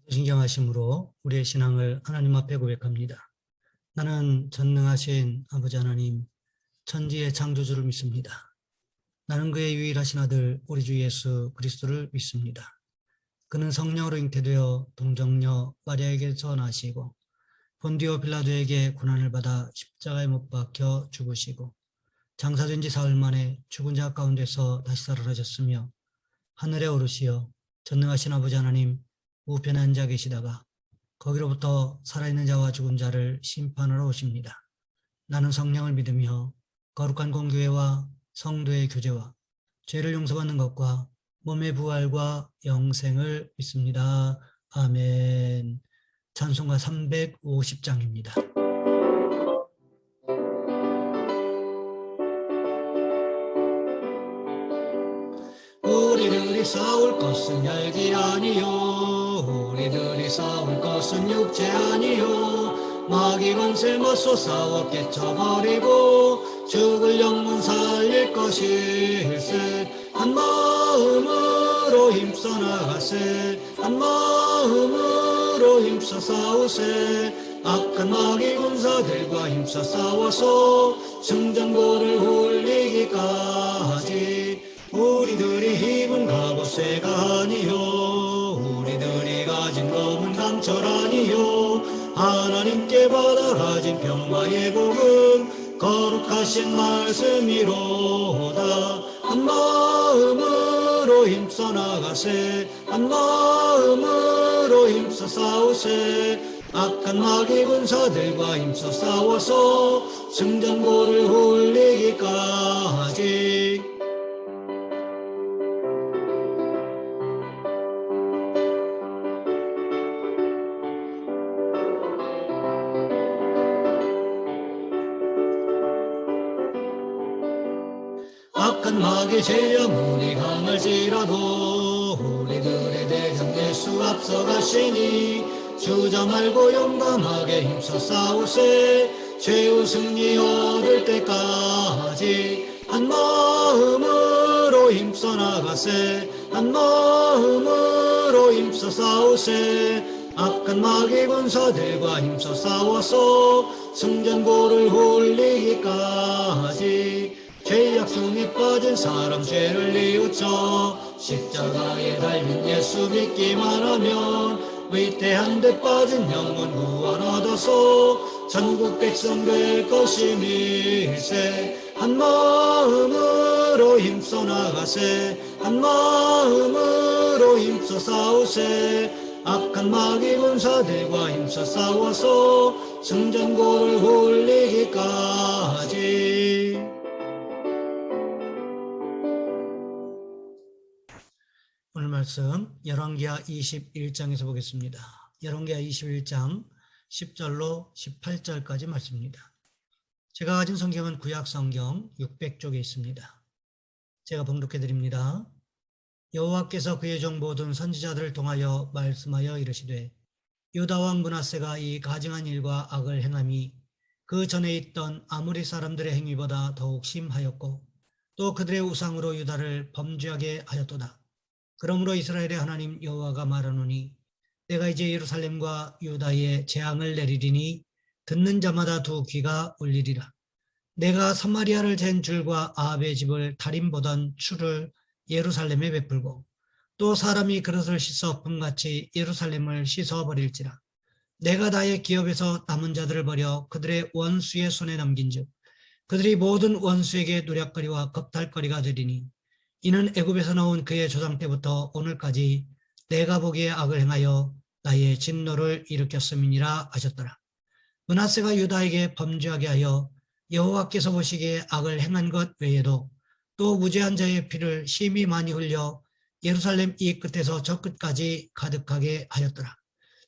신경하심으로 우리의 신앙을 하나님 앞에 고백합니다. 나는 전능하신 아버지 하나님, 천지의 창조주를 믿습니다. 나는 그의 유일하신 아들 우리 주 예수 그리스도를 믿습니다. 그는 성령으로 잉태되어 동정녀 마리아에게서 나시고 본디오 빌라도에게 고난을 받아 십자가에 못 박혀 죽으시고 장사된 지 사흘 만에 죽은 자 가운데서 다시 살아나셨으며 하늘에 오르시어 전능하신 아버지 하나님 우편에 앉아 계시다가 거기로부터 살아있는 자와 죽은 자를 심판하러 오십니다. 나는 성령을 믿으며 거룩한 공교회와 성도의 교제와 죄를 용서받는 것과 몸의 부활과 영생을 믿습니다. 아멘. 찬송가 350장입니다. 우리들이 싸울 것은 혈기 아니요, 우리들이 싸울 것은 육체 아니요, 마귀 권세 맞서 싸워 깨쳐버리고 죽을 영문 살릴 것일세. 한 마음으로 힘써 나가세, 한 마음으로 힘써 싸우세. 악한 마귀 군사들과 힘써 싸워서 승전고를 훌리기까지. 우리들이 입은 갑옷쇠가 아니요, 우리들이 가진 검은 강철 아니요, 하나님께 받아 가진 평화의 복음 거룩하신 말씀이로다. 한 마음으로 힘써 나가세, 한 마음으로 힘써 싸우세. 악한 마귀 군사들과 힘써 싸워서 승전고를 훌리기까지. 악한 마귀 제야문이 강할지라도 우리들의 대장 예수 앞서가시니 주저 말고 용감하게 힘써 싸우세. 최후 승리 얻을 때까지 한 마음으로 힘써 나가세, 한 마음으로 힘써 싸우세. 악한 마귀 군사들과 힘써 싸워서 승전고를 훌리기까지. 죄악순에 빠진 사람 죄를 뉘우쳐 십자가에 달린 예수 믿기만 하면 위태한 데 빠진 영혼 구원 얻어서 천국 백성 될 것임일세. 한 마음으로 힘써 나가세, 한 마음으로 힘써 싸우세. 악한 마귀 군사들과 힘써 싸워서 승전고를 훌리기까지. 오늘 말씀 열왕기하 21장에서 보겠습니다. 열왕기하 21장 10절로 18절까지 말씀입니다. 제가 가진 성경은 구약 성경 600쪽에 있습니다. 제가 봉독해 드립니다. 여호와께서 그의 종 모든 선지자들을 통하여 말씀하여 이르시되 유다 왕 므낫세가 이 가증한 일과 악을 행함이 그 전에 있던 아모리 사람들의 행위보다 더욱 심하였고 또 그들의 우상으로 유다를 범죄하게 하였도다. 그러므로 이스라엘의 하나님 여호와가 말하노니 내가 이제 예루살렘과 유다에 재앙을 내리리니 듣는 자마다 두 귀가 울리리라. 내가 사마리아를 잰 줄과 아합의 집을 달인 보던 추를 예루살렘에 베풀고 또 사람이 그릇을 씻어 품같이 예루살렘을 씻어버릴지라. 내가 나의 기업에서 남은 자들을 버려 그들의 원수의 손에 넘긴즉 그들이 모든 원수에게 노략거리와 겁탈거리가 되리니 이는 애굽에서 나온 그의 조상 때부터 오늘까지 내가 보기에 악을 행하여 나의 진노를 일으켰음이니라 하셨더라. 므낫세가 유다에게 범죄하게 하여 여호와께서 보시기에 악을 행한 것 외에도 또 무죄한 자의 피를 심히 많이 흘려 예루살렘 이 끝에서 저 끝까지 가득하게 하였더라.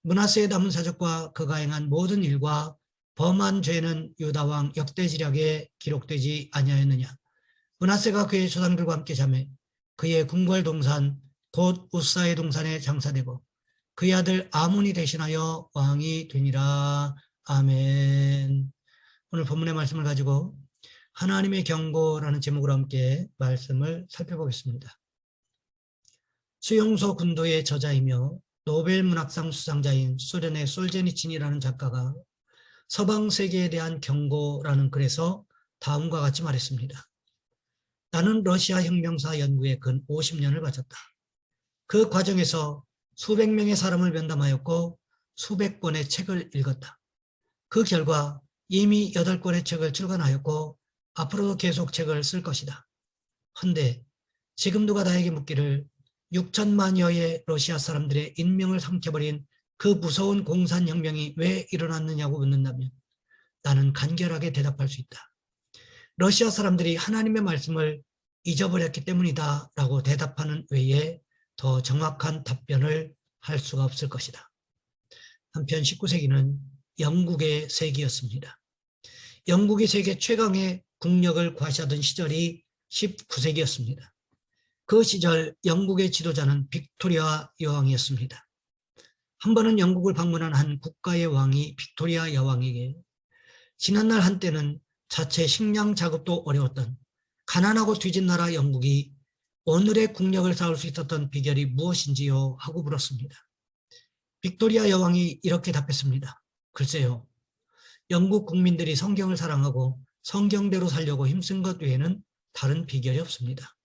므낫세의 남은 사적과 그가 행한 모든 일과 범한 죄는 유다 왕 역대지략에 기록되지 아니하였느냐. 므낫세가 그의 조상들과 함께 자매 그의 궁궐 동산 곧 우사의 동산에 장사되고 그의 아들 아몬이 대신하여 왕이 되니라. 아멘. 오늘 본문의 말씀을 가지고 하나님의 경고라는 제목으로 함께 말씀을 살펴보겠습니다. 수용소 군도의 저자이며 노벨 문학상 수상자인 소련의 솔제니친이라는 작가가 서방 세계에 대한 경고라는 글에서 다음과 같이 말했습니다. 나는 러시아 혁명사 연구에 근 50년을 바쳤다. 그 과정에서 수백 명의 사람을 면담하였고 수백 권의 책을 읽었다. 그 결과 이미 8권의 책을 출간하였고 앞으로도 계속 책을 쓸 것이다. 헌데 지금 누가 나에게 묻기를 6천만여의 러시아 사람들의 인명을 삼켜버린 그 무서운 공산혁명이 왜 일어났느냐고 묻는다면 나는 간결하게 대답할 수 있다. 러시아 사람들이 하나님의 말씀을 잊어버렸기 때문이다 라고 대답하는 외에 더 정확한 답변을 할 수가 없을 것이다. 한편 19세기는 영국의 세기였습니다. 영국이 세계 최강의 국력을 과시하던 시절이 19세기였습니다. 그 시절 영국의 지도자는 빅토리아 여왕이었습니다. 한 번은 영국을 방문한 한 국가의 왕이 빅토리아 여왕에게 지난날 한때는 자체 식량 자급도 어려웠던 가난하고 뒤진 나라 영국이 오늘의 국력을 쌓을 수 있었던 비결이 무엇인지요? 하고 물었습니다. 빅토리아 여왕이 이렇게 답했습니다. 글쎄요. 영국 국민들이 성경을 사랑하고 성경대로 살려고 힘쓴 것 외에는 다른 비결이 없습니다.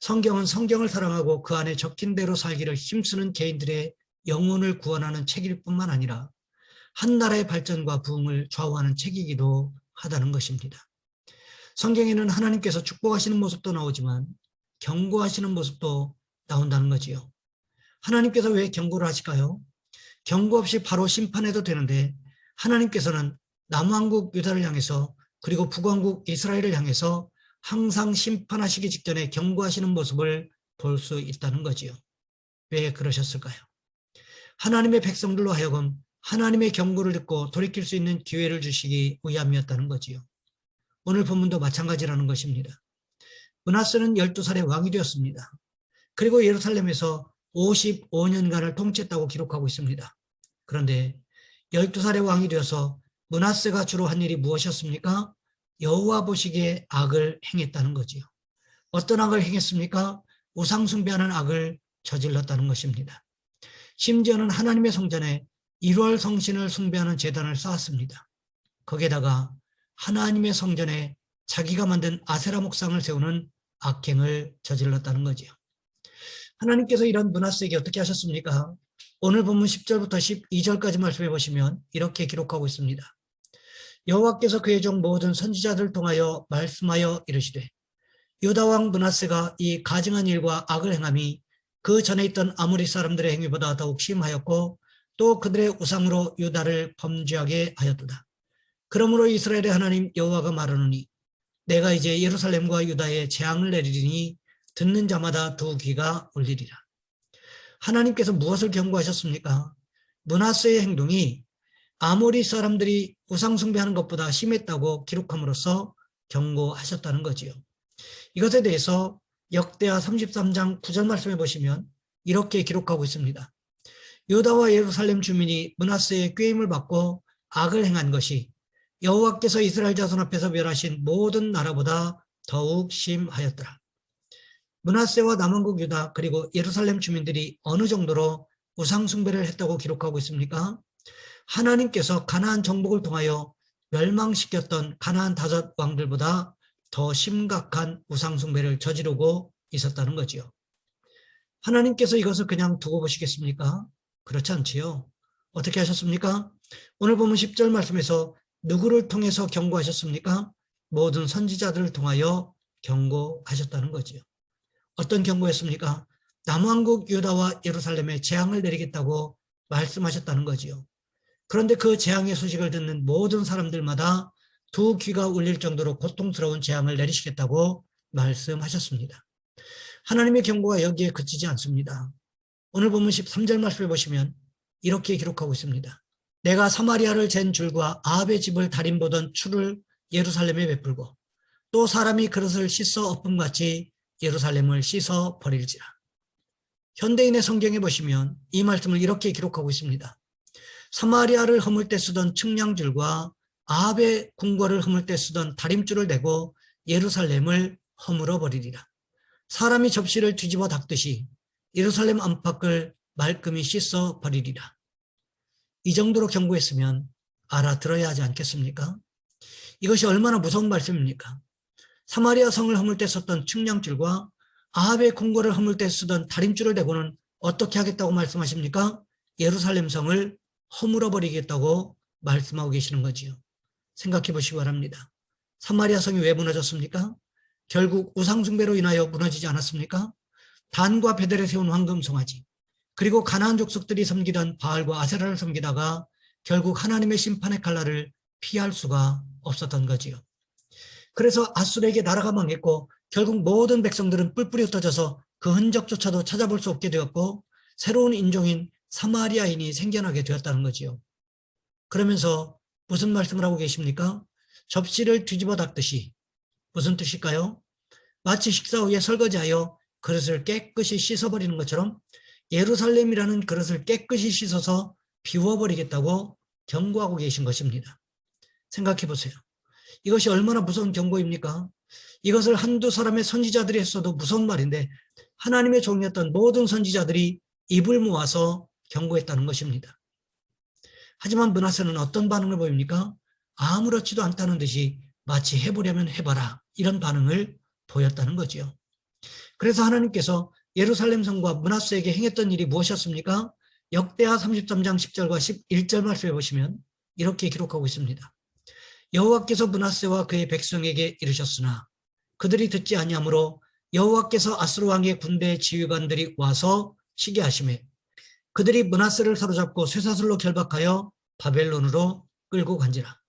성경은 성경을 사랑하고 그 안에 적힌 대로 살기를 힘쓰는 개인들의 영혼을 구원하는 책일 뿐만 아니라 한 나라의 발전과 부흥을 좌우하는 책이기도 하다는 것입니다. 성경에는 하나님께서 축복하시는 모습도 나오지만 경고하시는 모습도 나온다는 거지요. 하나님께서 왜 경고를 하실까요? 경고 없이 바로 심판해도 되는데 하나님께서는 남왕국 유다를 향해서 그리고 북왕국 이스라엘을 향해서 항상 심판하시기 직전에 경고하시는 모습을 볼 수 있다는 거지요. 왜 그러셨을까요? 하나님의 백성들로 하여금 하나님의 경고를 듣고 돌이킬 수 있는 기회를 주시기 위함이었다는 거지요. 오늘 본문도 마찬가지라는 것입니다. 므낫세는 12살의 왕이 되었습니다. 그리고 예루살렘에서 55년간을 통치했다고 기록하고 있습니다. 그런데 12살의 왕이 되어서 므낫세가 주로 한 일이 무엇이었습니까? 여호와 보시기에 악을 행했다는 거지요. 어떤 악을 행했습니까? 우상 숭배하는 악을 저질렀다는 것입니다. 심지어는 하나님의 성전에 1월 성신을 숭배하는 제단을 쌓았습니다. 거기에다가 하나님의 성전에 자기가 만든 아세라 목상을 세우는 악행을 저질렀다는 거지요. 하나님께서 이런 므낫세에게 어떻게 하셨습니까? 오늘 본문 10절부터 12절까지 말씀해 보시면 이렇게 기록하고 있습니다. 여호와께서 그의 종 모든 선지자들을 통하여 말씀하여 이르시되 유다 왕 므낫세가 이 가증한 일과 악을 행함이 그 전에 있던 아모리 사람들의 행위보다 더욱 심하였고 또 그들의 우상으로 유다를 범죄하게 하였도다. 그러므로 이스라엘의 하나님 여호와가 말하노니 내가 이제 예루살렘과 유다에 재앙을 내리리니 듣는 자마다 두 귀가 울리리라. 하나님께서 무엇을 경고하셨습니까? 므낫세의 행동이 아모리 사람들이 우상 숭배하는 것보다 심했다고 기록함으로써 경고하셨다는 거지요. 이것에 대해서 역대하 33장 9절 말씀해 보시면 이렇게 기록하고 있습니다. 유다와 예루살렘 주민이 므낫세의 꾀임을 받고 악을 행한 것이 여호와께서 이스라엘 자손 앞에서 멸하신 모든 나라보다 더욱 심하였더라. 므낫세와 남왕국 유다 그리고 예루살렘 주민들이 어느 정도로 우상 숭배를 했다고 기록하고 있습니까? 하나님께서 가나안 정복을 통하여 멸망시켰던 가나안 5 왕들보다 더 심각한 우상 숭배를 저지르고 있었다는 거지요. 하나님께서 이것을 그냥 두고 보시겠습니까? 그렇지 않지요. 어떻게 하셨습니까? 오늘 보면 10절 말씀에서 누구를 통해서 경고하셨습니까? 모든 선지자들을 통하여 경고하셨다는 거지요. 어떤 경고였습니까? 남왕국 유다와 예루살렘에 재앙을 내리겠다고 말씀하셨다는 거지요. 그런데 그 재앙의 소식을 듣는 모든 사람들마다 두 귀가 울릴 정도로 고통스러운 재앙을 내리시겠다고 말씀하셨습니다. 하나님의 경고가 여기에 그치지 않습니다. 오늘 보면 13절 말씀을 보시면 이렇게 기록하고 있습니다. 내가 사마리아를 잰 줄과 아합의 집을 달인보던 추를 예루살렘에 베풀고 또 사람이 그릇을 씻어 엎음같이 예루살렘을 씻어 버릴지라. 현대인의 성경에 보시면 이 말씀을 이렇게 기록하고 있습니다. 사마리아를 허물 때 쓰던 측량줄과 아합의 궁궐을 허물 때 쓰던 다림줄을 대고 예루살렘을 허물어 버리리라. 사람이 접시를 뒤집어 닦듯이 예루살렘 안팎을 말끔히 씻어 버리리라. 이 정도로 경고했으면 알아들어야 하지 않겠습니까? 이것이 얼마나 무서운 말씀입니까? 사마리아 성을 허물 때 썼던 측량줄과 아합의 궁궐을 허물 때 쓰던 다림줄을 대고는 어떻게 하겠다고 말씀하십니까? 예루살렘 성을 허물어 버리겠다고 말씀하고 계시는 거지요. 생각해 보시기 바랍니다. 사마리아 성이 왜 무너졌습니까? 결국 우상숭배로 인하여 무너지지 않았습니까? 단과 베델에 세운 황금 송아지, 그리고 가나안 족속들이 섬기던 바알과 아세라를 섬기다가 결국 하나님의 심판의 칼날을 피할 수가 없었던 거지요. 그래서 아수르에게 나라가 망했고 결국 모든 백성들은 뿔뿔이 흩어져서 그 흔적조차도 찾아볼 수 없게 되었고 새로운 인종인 사마리아인이 생겨나게 되었다는 거지요. 그러면서 무슨 말씀을 하고 계십니까? 접시를 뒤집어 닦듯이. 무슨 뜻일까요? 마치 식사 후에 설거지하여 그릇을 깨끗이 씻어버리는 것처럼 예루살렘이라는 그릇을 깨끗이 씻어서 비워버리겠다고 경고하고 계신 것입니다. 생각해 보세요. 이것이 얼마나 무서운 경고입니까? 이것을 한두 사람의 선지자들이 했어도 무서운 말인데 하나님의 종이었던 모든 선지자들이 입을 모아서 경고했다는 것입니다. 하지만 므낫세는 어떤 반응을 보입니까? 아무렇지도 않다는 듯이 마치 해보려면 해봐라 이런 반응을 보였다는 거지요. 그래서 하나님께서 예루살렘 성과 므낫세에게 행했던 일이 무엇이었습니까? 역대하 33장 10절과 11절 말씀해 보시면 이렇게 기록하고 있습니다. 여호와께서 므낫세와 그의 백성에게 이르셨으나 그들이 듣지 아니하므로 여호와께서 아수르 왕의 군대 지휘관들이 와서 치게 하시매 그들이 므낫세를 사로잡고 쇠사슬로 결박하여 바벨론으로 끌고 간지라.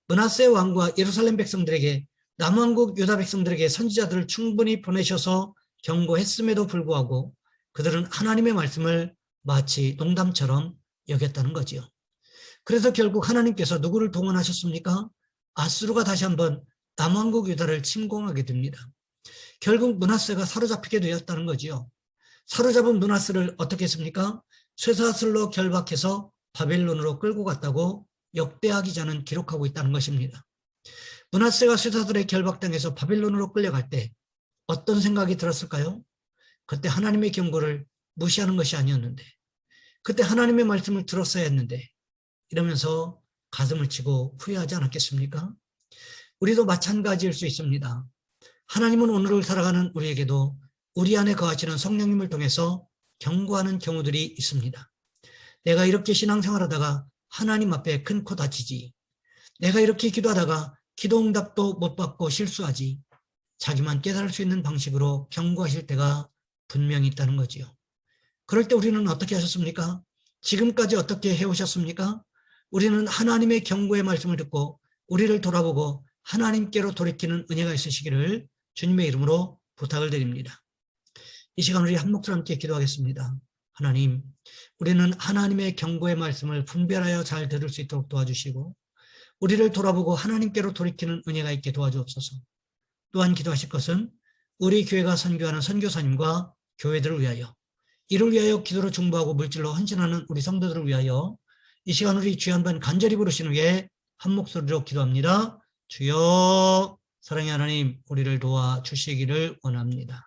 므낫세 왕과 예루살렘 백성들에게 남왕국 유다 백성들에게 선지자들을 충분히 보내셔서 경고했음에도 불구하고 그들은 하나님의 말씀을 마치 농담처럼 여겼다는 거지요. 그래서 결국 하나님께서 누구를 동원하셨습니까? 아수르가 다시 한번 남왕국 유다를 침공하게 됩니다. 결국 므낫세가 사로잡히게 되었다는 거지요. 사로잡은 므낫세를 어떻게 했습니까? 쇠사슬로 결박해서 바벨론으로 끌고 갔다고 역대하 기자는 기록하고 있다는 것입니다. 므낫세가 쇠사슬에 결박당해서 바벨론으로 끌려갈 때 어떤 생각이 들었을까요? 그때 하나님의 경고를 무시하는 것이 아니었는데, 그때 하나님의 말씀을 들었어야 했는데 이러면서 가슴을 치고 후회하지 않았겠습니까? 우리도 마찬가지일 수 있습니다. 하나님은 오늘을 살아가는 우리에게도 우리 안에 거하시는 성령님을 통해서 경고하는 경우들이 있습니다. 내가 이렇게 신앙생활하다가 하나님 앞에 큰 코 다치지. 내가 이렇게 기도하다가 기도 응답도 못 받고 실수하지. 자기만 깨달을 수 있는 방식으로 경고하실 때가 분명히 있다는 거지요. 그럴 때 우리는 어떻게 하셨습니까? 지금까지 어떻게 해오셨습니까? 우리는 하나님의 경고의 말씀을 듣고 우리를 돌아보고 하나님께로 돌이키는 은혜가 있으시기를 주님의 이름으로 부탁을 드립니다. 이 시간 우리 한 목소리 함께 기도하겠습니다. 하나님, 우리는 하나님의 경고의 말씀을 분별하여 잘 들을 수 있도록 도와주시고 우리를 돌아보고 하나님께로 돌이키는 은혜가 있게 도와주옵소서. 또한 기도하실 것은 우리 교회가 선교하는 선교사님과 교회들을 위하여, 이를 위하여 기도로 중보하고 물질로 헌신하는 우리 성도들을 위하여 이 시간 우리 주여 한번 간절히 부르신 후에 한 목소리로 기도합니다. 주여, 사랑의 하나님, 우리를 도와주시기를 원합니다.